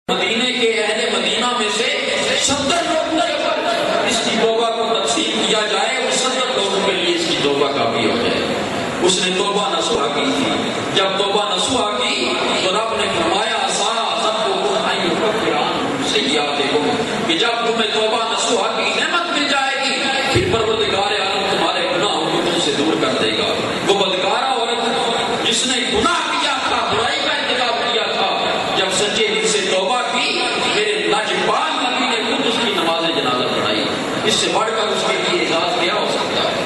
مدینے کے اہل مدینہ میں سے 70 لوگ اس کی توبہ کو تقسیم کیا جائے اور 70 لوگوں کے لیے اس کی توبہ کافی ہو جائے۔ اس نے توبہ نصوحہ کی تھی۔ جب توبہ نصوحہ کی تو رب نے فرمایا کہ جب تمہیں توبہ نصوحہ کی نعمت مل جائے گی پھر پروردگار عالم تمہارے گناہوں کو تم سے دور کر دے گا۔ وہ بدکارہ عورت جس نے گناہ کیا تھا، برائی کا ارتکاب کیا تھا، جب سچے دل سے توبہ کی میرے لاجواب نبی نے خود اس کی نماز جنازہ پڑھائی۔ اس سے بڑھ کر اس کے لیے اعزاز کیا ہو سکتا ہے؟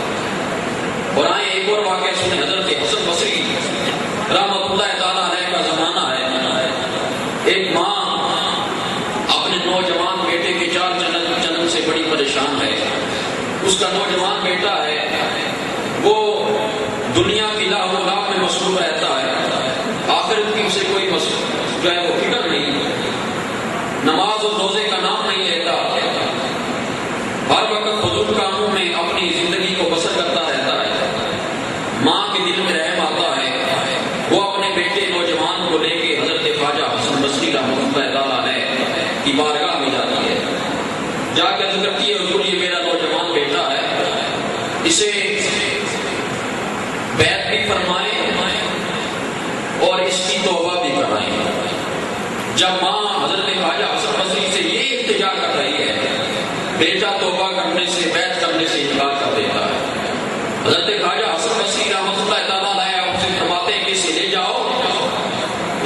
اور آئے ایک اور واقعہ سنیں۔ حضرت حسن بصری رحمۃ اللہ تعالیٰ علیہ کا زمانہ ہے۔ ایک ماں اپنے نوجوان بیٹے کے چار جنم سے بڑی پریشان ہے۔ اس کا نوجوان بیٹا ہے، وہ دنیا کی لاہ و لعب میں مصروف رہتا ہے، آخرت کی اسے کوئی جو ہے وہ فکر نہیں، نماز اور روزے کا نام نہیں لیتا، ہر وقت فضول کاموں میں اپنی زندگی کو بسر کرتا رہتا ہے۔ ماں کے دل میں رحم آتا ہے، وہ اپنے بیٹے نوجوان کو لے کے حضرت خواجہ حسن بصری رحمۃ اللہ تعالیٰ علیہ کی بارگاہ میں جاتی ہے۔ جا کے عرض کرتی ہے حضور یہ میرا نوجوان بیٹا ہے، اسے بیعت بھی فرمائیں اور اس کی توبہ بھی کرائیں۔ جب ماں حضرت خواجہ حسن بصری سے یہ التجا کر رہی ہے، بیٹا توبہ کرنے سے بیعت کرنے سے انکار کر دیتا ہے۔ حضرت خواجہ حسن بصری رحمۃ اللہ تعالیٰ علیہ آپ سے فرماتے ہیں کہ اسے لے جاؤ،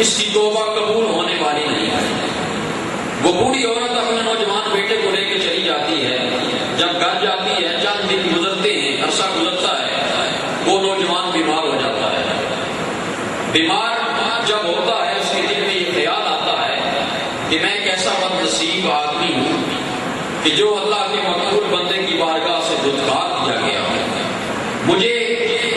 اس کی توبہ قبول ہونے والی نہیں ہے۔ وہ بوڑھی عورت اپنے نوجوان بیٹے کو لے کے چلی جاتی ہے۔ جب گھر جاتی ہے، چند دن گزرتے ہیں، عرصہ گزرتا ہے، وہ نوجوان بیمار ہو جاتا ہے۔ بیمار جب ہوتا ہے اس کے دل میں یہ خیال آتا ہے کہ میں ایک ایسا بد نصیب آدمی ہوں کہ جو اللہ کے مقبول بندے کی بارگاہ سے دھتکار دیا گیا۔ مجھے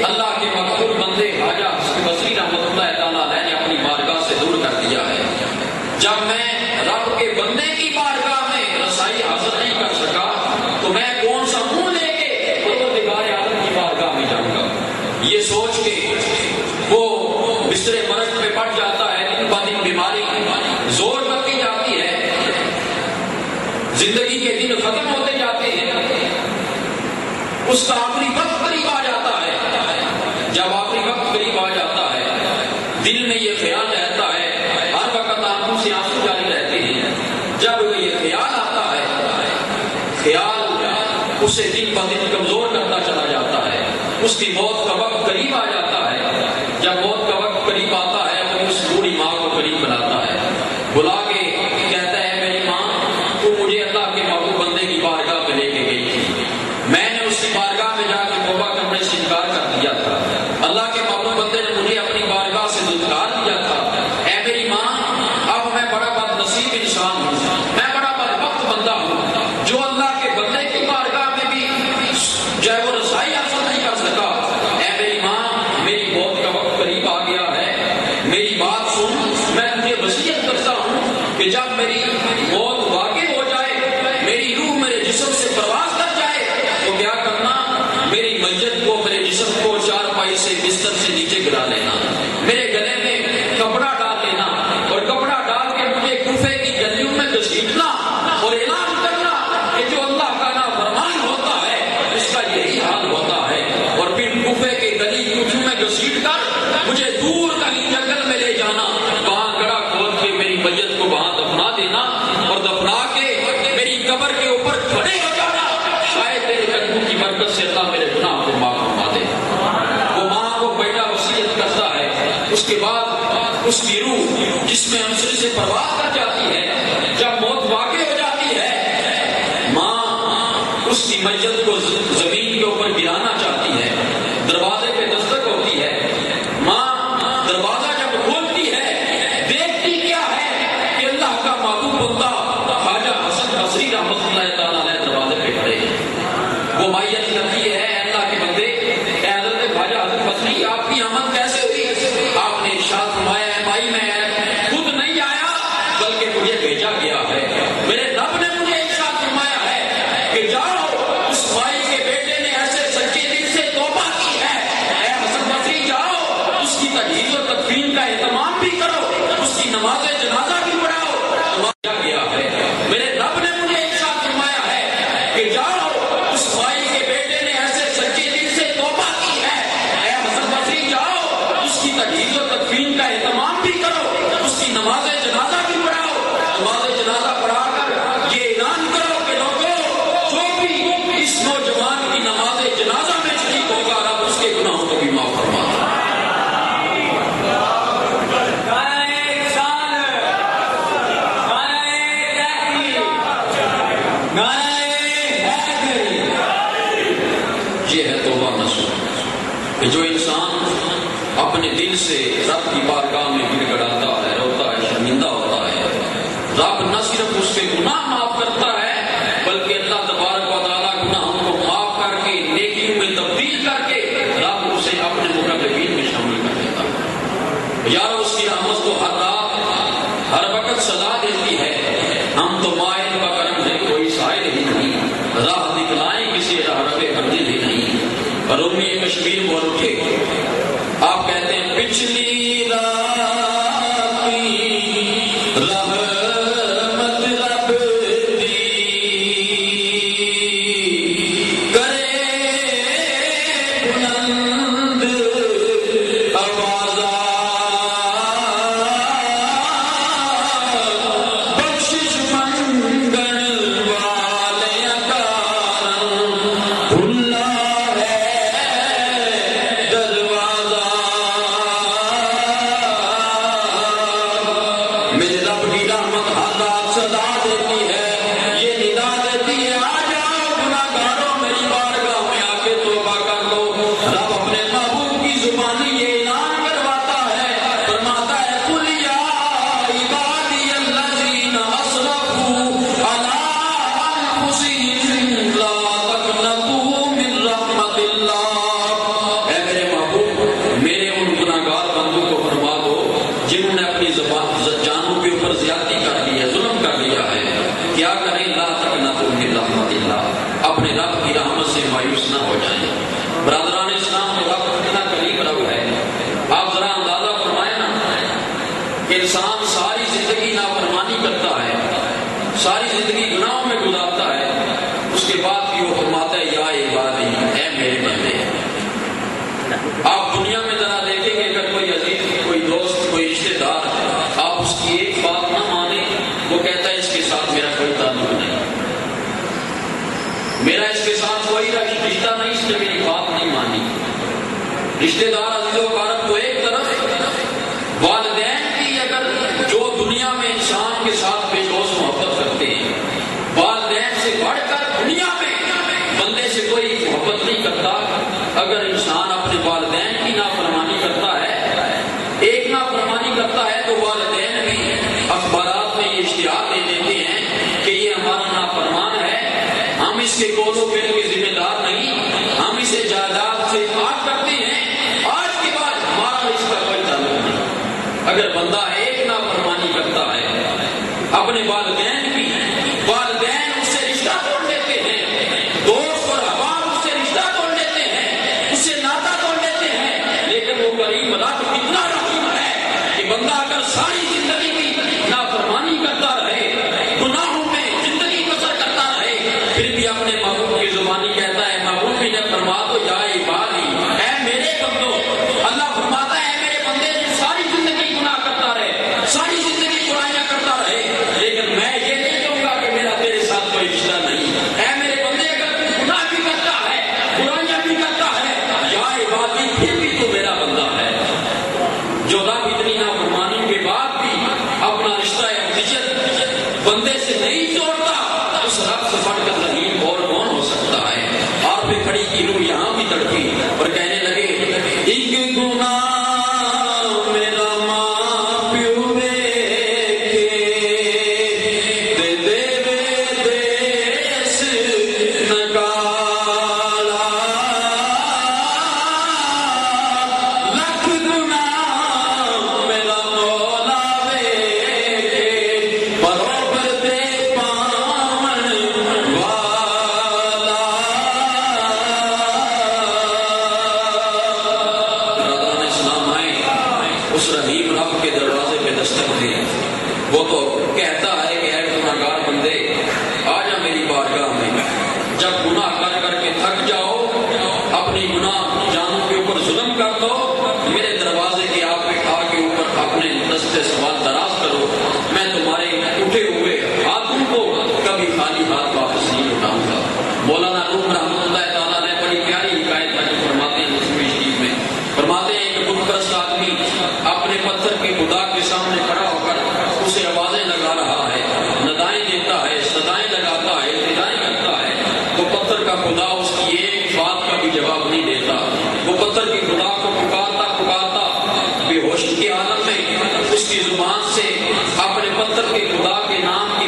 اللہ کے مقبول بندے خواجہ حسن بصری رحمۃ اللہ تعالیٰ علیہ نے اپنی بارگاہ سے دور کر دیا ہے۔ جب میں رب کے بندے کی بارگاہ میں رسائی حاصل نہیں کر سکا تو میں کون سا منہ لے کے پروردگار عالم کی بارگاہ میں جاؤں گا؟ یہ سوچ کے وہ بستر مرض پہ پڑ جاتا ہے۔ دن بہ دن بیماری زور کرتی جاتی ہے، زندگی کے دن ختم ہوتے جاتے ہیں، اس کا آخری وقت قریب آ جاتا ہے۔ جب آخری وقت قریب آ جاتا ہے، دل میں یہ خیال رہتا ہے، ہر وقت آنکھوں سے آنسو جاری رہتے ہیں۔ جب یہ خیال آتا ہے، خیال اسے دن بہ دن کمزور کرتا چلا جاتا ہے۔ اس کی موت کا وقت قریب آ جاتا ہے۔ جب موت کا وقت قریب آتا ہے تو اس بوڑھی ماں کو قریب بلاتا ہے، بلا کے کہتا ہے میری ماں تو مجھے اللہ کے محبوب بندے کی بارگاہ میں لے کے گئی تھی، میں نے اس کی بارگاہ میں جا کے توبہ کرنے سے انکار کر دیا تھا، اللہ کے محبوب بندے نے مجھے اپنی بارگاہ سے دھتکار دیا تھا۔ اے میری ماں اب میں بڑا بد نصیب انسان ہوں، میں بڑا بدبخت بندہ ہوں جو اللہ کے بندے کی بارگاہ میں بھی جو ہے وہ رسائی حاصل نہیں کر سکا۔ اے میری ماں میری موت کا وقت قریب آ گیا ہے، میری بات سن، میں تجھے وصیت کرتا ہوں کہ جب میری موت واقع ہو جائے، میری روح میرے جسم سے پرواز کر جائے تو کیا کرنا، میری میت کو میرے جسم کو چارپائی سے بستر سے نیچے گرا لینا، میرے گلے میں کپڑا ڈال لینا اور کپڑا ڈال کے مجھے کوفے کی گلیوں میں گھسیٹنا اور اعلان کرنا کہ جو اللہ کا نافرمان ہوتا ہے اس کا یہی حال ہوتا ہے، اور پھر کوفے کے گلی کوچوں میں گھسیٹ کر مجھے دور کہیں جنگل میں لے جانا، وہاں گڑھا کھود کے میری میت کو وہاں دفنا دینا اور دفنا کے میری قبر کے اوپر کھڑے ہو جانا، شاید تیرے قدموں کی برکت سے اللہ میرے گناہ کو معاف فرما دے۔ وہ ماں کو بیٹا وصیت کرتا ہے، اس کے بعد اس کی روح جس میں عنصر سے پرواز کر جاتی ہے، جب موت واقع ہو جاتی ہے، ماں اس کی میت کو زمین کے اوپر گرانا چاہتی ہے، دروازے پہ دستک ہوتی ہے، ماں دروازہ جب کھولتی ہے دیکھتی کیا ہے کہ اللہ کا محبوب بندہ خواجہ حسن بصری رحمۃ اللہ تعالیٰ علیہ دروازے پہ کھڑے ہیں۔ وہ میت کرتی ہے، اے اللہ کے بندے، اے حضرت خواجہ حسن بصری آپ کی آمد کیسے ہوئی؟ آپ نے ارشاد فرمایا ہے بھائی میں خود نہیں آیا بلکہ مجھے بھیجا گیا ہے، میرے رب نے مجھے ارشاد فرمایا ہے کہ جاؤ اس بھائی کے بیٹے نے ایسے سچے دل سے توبہ کی ہے، اے حسن بصری جاؤ اس کی تجہیز و تدفین کا اہتمام بھی کرو، اس کی نماز جنازہ بھی پڑھاؤ۔ کہ جو انسان اپنے دل سے رب کی بارگاہ میں گڑ گڑاتا ہے، روتا ہے، شرمندہ ہوتا ہے، رب نہ صرف اس کے گناہ معاف کرتا ہے بلکہ اللہ تبارک و تعالیٰ گناہوں کو معاف کر کے نیکیوں میں تبدیل کر کے رب اسے اپنے مقربین میں شامل کر دیتا ہے۔ یارو اس کی رحمت تو ہر رات ہر وقت سزا دیتی ہے، ہم تو مائل و کرم ہے کوئی سائل ہی نہیں، راہ دکھلائیں کسی راہ ربے منزل ہی نہیں۔ اور رومی کشمیر بول اٹھے، آپ کہتے ہیں پچھلی رات کی رحمت رب دی کرے بلند آوازہ، بخشش منگن والے کارن کھلا ہے دروازہ۔ میرے رب کی رحمت ہر رات سزا دیتی ہے، یہ ندا دیتی ہے آ جاؤ گناہگاروں میری بارگاہ میں آ کے توبہ کر لو۔ رب اپنے محبوب کی زبانی یہ اعلان کرواتا ہے، فرماتا ہے قل یا عبادی الذین اسرفوا علی انفسہم لا تقنطوا من رحمت اللہ۔ اے میرے محبوب، میرے ان گناہگار بندوں کو فرما دو جنہوں نے اپنی جانوں کے اوپر زیادتی کر لی ہے، ظلم کر لیا ہے، کیا کریں؟ لا تقنطوا من رحمت اللہ، اپنے رب کی رحمت سے مایوس نہ ہو جائیں۔ برادران اسلام، تو رب کتنا قریب رب ہے، آپ ذرا اندازہ فرمائیں نا کہ انسان ساری زندگی نافرمانی کرتا ہے، ساری زندگی گناہوں میں گزارتا ہے، اس کے بعد بھی وہ فرماتا ہے یا عبادی، اے میرے بندے۔ آپ دنیا میں ذرا دیکھیں گے اگر کوئی عزیز، کوئی دوست، کوئی رشتے دار آپ اس کی ایک بات نہ مانیں، وہ کہتا ہے اس کے ساتھ میرا کوئی تعلق نہیں، میرا اس کے ساتھ کوئی رشتہ نہیں، اس نے میری بات نہیں مانی۔ رشتے دار عزیز و اقارب کو ایک طرف، والدین کی اگر جو دنیا میں انسان کے ساتھ بے لوث محبت کرتے ہیں، والدین سے بڑھ کر دنیا میں بندے سے کوئی محبت نہیں کرتا۔ اگر انسان اپنے والدین کی نافرمانی کرتا ہے، ایک نافرمانی کرتا ہے تو والدین بھی اخبارات میں یہ اشتہار دے دیتے ہیں کہ یہ ہمارا نافرمان ہے، ہم اس کے قول و فعل کے ذمہ دار نہیں، ہم اسے جائیداد سے آگ کرتے ہیں، آج کے بعد ہمارا اس کا کوئی تعلق نہیں۔ اگر بندہ ایک نافرمانی کرتا ہے اپنے والدین کی، والدین اس سے رشتہ توڑ دیتے ہیں، دوست اور احباب اس سے رشتہ توڑ دیتے ہیں، اس سے ناطہ توڑ دیتے ہیں، لیکن وہ کریم رب کتنا رحیم ہے کہ بندہ اگر ساری زندگی کی نافرمانی کرتا رہے، گناہوں میں زندگی بسر کرتا رہے، پھر بھی اپنے محبوب کی زبانی کہتا ہے، محبوب بھی نے فرما دو یا عبادی، اے میرے بندو۔ اللہ فرماتا ہے اے میرے بندے، ساری زندگی گناہ کرتا رہے، ساری زندگی برائیاں کرتا رہے، لیکن میں یہ نہیں کہوں گا کہ میرا تیرے ساتھ کوئی رشتہ نہیں۔ اے میرے بندے، اگر تو گناہ بھی کرتا ہے، برائیاں بھی کرتا ہے، یا عبادی، پھر بھی تو میرا بندہ ہے۔ جو رب اتنی نافرمانی کے بعد بھی اپنا رشتہ ابدیت بندے سے نہیں توڑتا، اس رب سے بڑھ کر رحیم اور کون ہو سکتا ہے؟ اور پھر کھڑی کی روح یہاں بھی تڑپی اور کہنے لگے ایک گناہ میرا ماں پیو دیکھے دے دے دیس نکالا، لکھ گناہ میرا مولا ویکھے بروبر دے پاون والا۔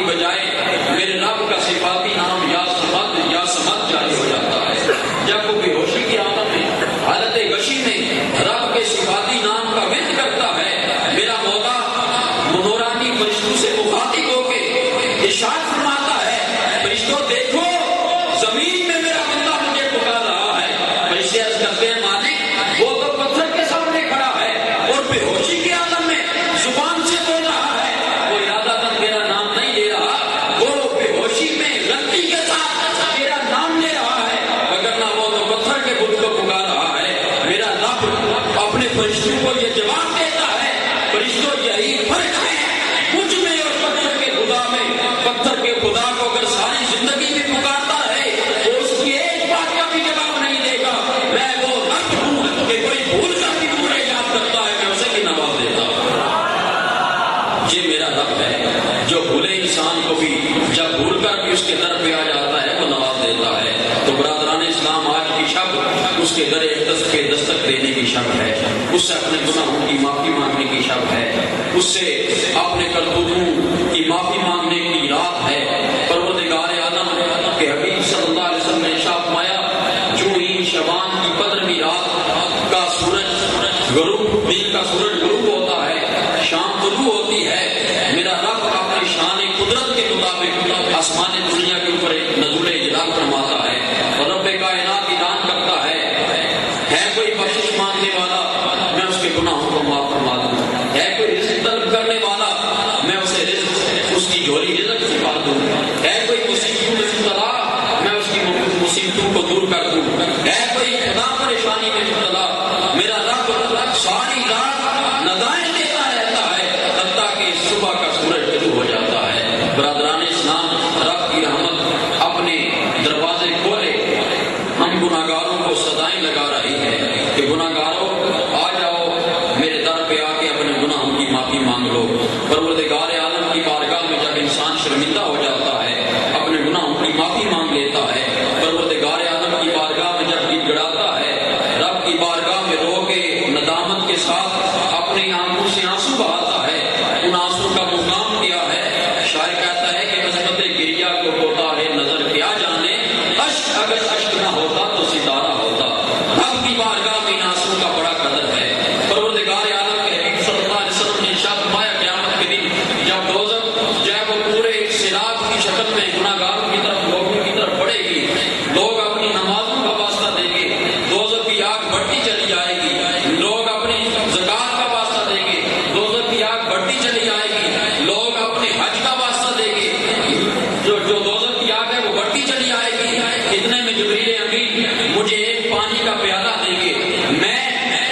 بجائے میرے رب کا صفاتی نام یا سمد جاری ہو جاتا ہے۔ جب وہ بے ہوشی کی حالت میں، حالت غشی میں رب کے صفاتی نام کا ورد کرتا ہے، میرا مولا نورانی فرشتوں سے مخاطب ہو کے ارشاد فرماتا ہے، فرشتوں دیکھو زمین میں میرا بندہ مجھے پکار رہا ہے۔ فرشتے عرض کرتے ہیں مالک وہ تو پتھر کے سامنے کھڑا ہے اور بے ہوشی کے عالم میں زبان سے بول رہا ہے، وہ ارادتاً میرا نام نہیں لے رہا، وہ بے ہوشی میں غلطی کے ساتھ میرا نام لے رہا ہے، وگرنہ وہ تو پتھر کے بت کو پکار رہا ہے۔ میرا رب اپنے فرشتوں کو یہ جواب دیتا ہے، فرشتوں یہی فرق ہے مجھ میں اور پتھر کے خدا میں۔ پتھر کے خدا کو اگر ساری زندگی میں پکارتا ہے وہ اس کی ایک بات کا بھی جواب نہیں دے گا۔ میں وہ رب ہوں کہ کوئی بھول کر بھی مجھے یاد کرتا ہے، میں اسے بھی نواز دیتا ہوں۔ یہ میرا رب ہے جو بھولے انسان کو بھی جب بھول کر بھی اس کے در پہ آ جاتا ہے وہ نواز دیتا ہے۔ تو برادران اسلام آج کی شب اس کے در اقدس پہ دستک دینے کی شب ہے، اس سے اپنے گناہوں کی معافی مانگنے کی شب ہے، اس سے اپنے کرتوتوں کی معافی مانگنے کی رات ہے۔ پروردگار عالم کے حبیب صلی اللہ علیہ وسلم نے ارشاد فرمایا، جو ہی شعبان کی 15ویں رات کا سورج غروب، دن کا سورج غروب ہوتا ہے، شام طلوع ہوتی ہے، میرا رب اپنی شان قدرت کے مطابق آسمان دنیا کے اوپر ایک نزول جلال فرماتا ہے اور رب کائنات اعلان کرتا ہے کوئی بخشش مانگنے والا میں اس کے گناہوں کو معاف فرما دوں، ہے کوئی رزق طلب کرنے والا میں اسے رزق، اس کی جھولی رزق چھپا دوں، ہے کوئی مصیبتوں میں مبتلا میں اس کی مصیبتوں کو دور کر دوں، ہے کوئی خدا پریشانی میں مبتلا میرا رب ساری رات ندائیں دیتا رہتا ہے حتیٰ کہ صبح کا سورج طلوع ہو جاتا ہے۔ برادران اسلام، رب کی رحمت اپنے دروازے کھولے، ہم گناہگاروں کو صدائیں لگا رہی ہے کہ گناہگاروں آ جاؤ میرے در پہ آ کے اپنے گناہوں کی معافی مانگ لو۔ پروردگار عالم کی بارگاہ میں جب انسان شرمندہ ہو جاتا ہے اپنے گناہوں کی معافی مانگ لیتا ہے، پروردگار عالم کی بارگاہ میں جب گڑ گڑاتا ہے، رب کی بارگاہ میں رو کے ندامت کے ساتھ اپنی آنکھوں سے آنسو بہاتا ہے، ان آنسو کا مقام کیا ہے؟ شاعر کہتا ہے کہ عظمت گریہ کو ہوتا ہے نظر کیا جانے، اشک اگر اشک نہ ہوتا تو ستارہ ہوتا۔ رب کی بارگاہ میں آنسو کا بڑا قدر ہے۔ پروردگار عالم کے حبیب صلی اللہ علیہ وسلم نے ارشاد فرمایا قیامت کے دن جب دوزخ جو ہے وہ پورے سیلاب کی شکل میں گناہگاروں کی طرف، لوگوں کی طرف بڑھے گی، لوگ اپنی نمازوں کا واسطہ دیں گے، دوزخ کی آگ بڑھتی چلی جائے گی، لوگ اپنی زکات کا واسطہ دیں گے، دوزخ کی آگ بڑھتی چلی جائے گی، لوگ اپنے حج کا واسطہ دیں گے، جو دوزخ کی آگ ہے وہ بڑھتی چلی آئے گی۔ اتنے میں جبریل امین مجھے ایک پانی کا پیالہ دیں گے، میں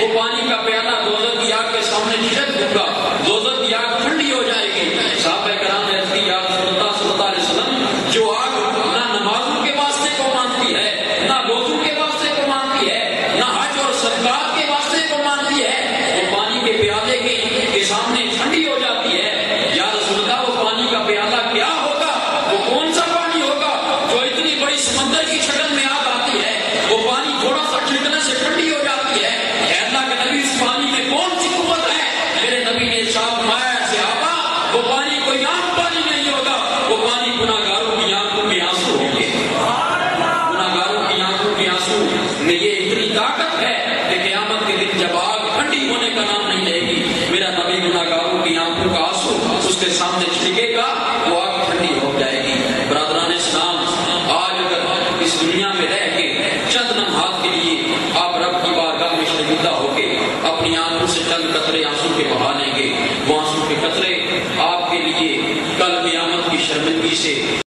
وہ پانی کا پیالہ دوزخ کی آگ کے سامنے چھڑک دوں گا، دوزخ کی آگ ٹھنڈی ہو جائے گی۔ صحابہ کرام نے عرض کی یا رسول اللہ صلی اللہ علیہ وسلم، جو آگ نہ نمازوں کے واسطے کو مانتی ہے، نہ روزوں کے واسطے کو مانتی ہے، نہ حج اور صدقات کے واسطے کو مانتی ہے، وہ پانی کے پیالے کے سامنے ٹھنڈی ہو جاتی ہے، یا رسول اللہ وہ پانی کا پیالہ کیا ہوگا؟ وہ کون سا پانی ہوگا جو اتنی بڑی سمندر کی شکل میں آگ آتی ہے، وہ پانی تھوڑا سا چھڑکنے سے ٹھنڈی ہو جاتی ہے؟ اے اللہ کے نبی اس پانی میں کون سی قوت ہے؟ میرے نبی نے ارشاد فرمایا صحابہ وہ پانی کوئی عام پانی نہیں ہوگا، وہ پانی گناہگاروں کی آنکھوں کے آنسو ہوں گے۔ گناہگاروں کی آنکھوں کے آنسو میں یہ اتنی طاقت ہے کہ قیامت کے دن جب آگ ٹھنڈی ہونے کا نام نہیں لے گی، میرا نبی گناہگاروں کی آنکھوں کا آنسو اس کے سامنے چھڑکے گا، وہ آگ ٹھنڈی ہو جائے گی۔ برادران اسلام، آج اگر اس دنیا میں رہ کے چند لمحات کے لیے آپ رب کی بارگاہ میں شرمندہ ہو کے اپنی آنکھوں سے چند قطرے آنسو کے بہا لیں گے، وہ آنسو کے قطرے آپ کے لیے کل قیامت کی شرمندگی سے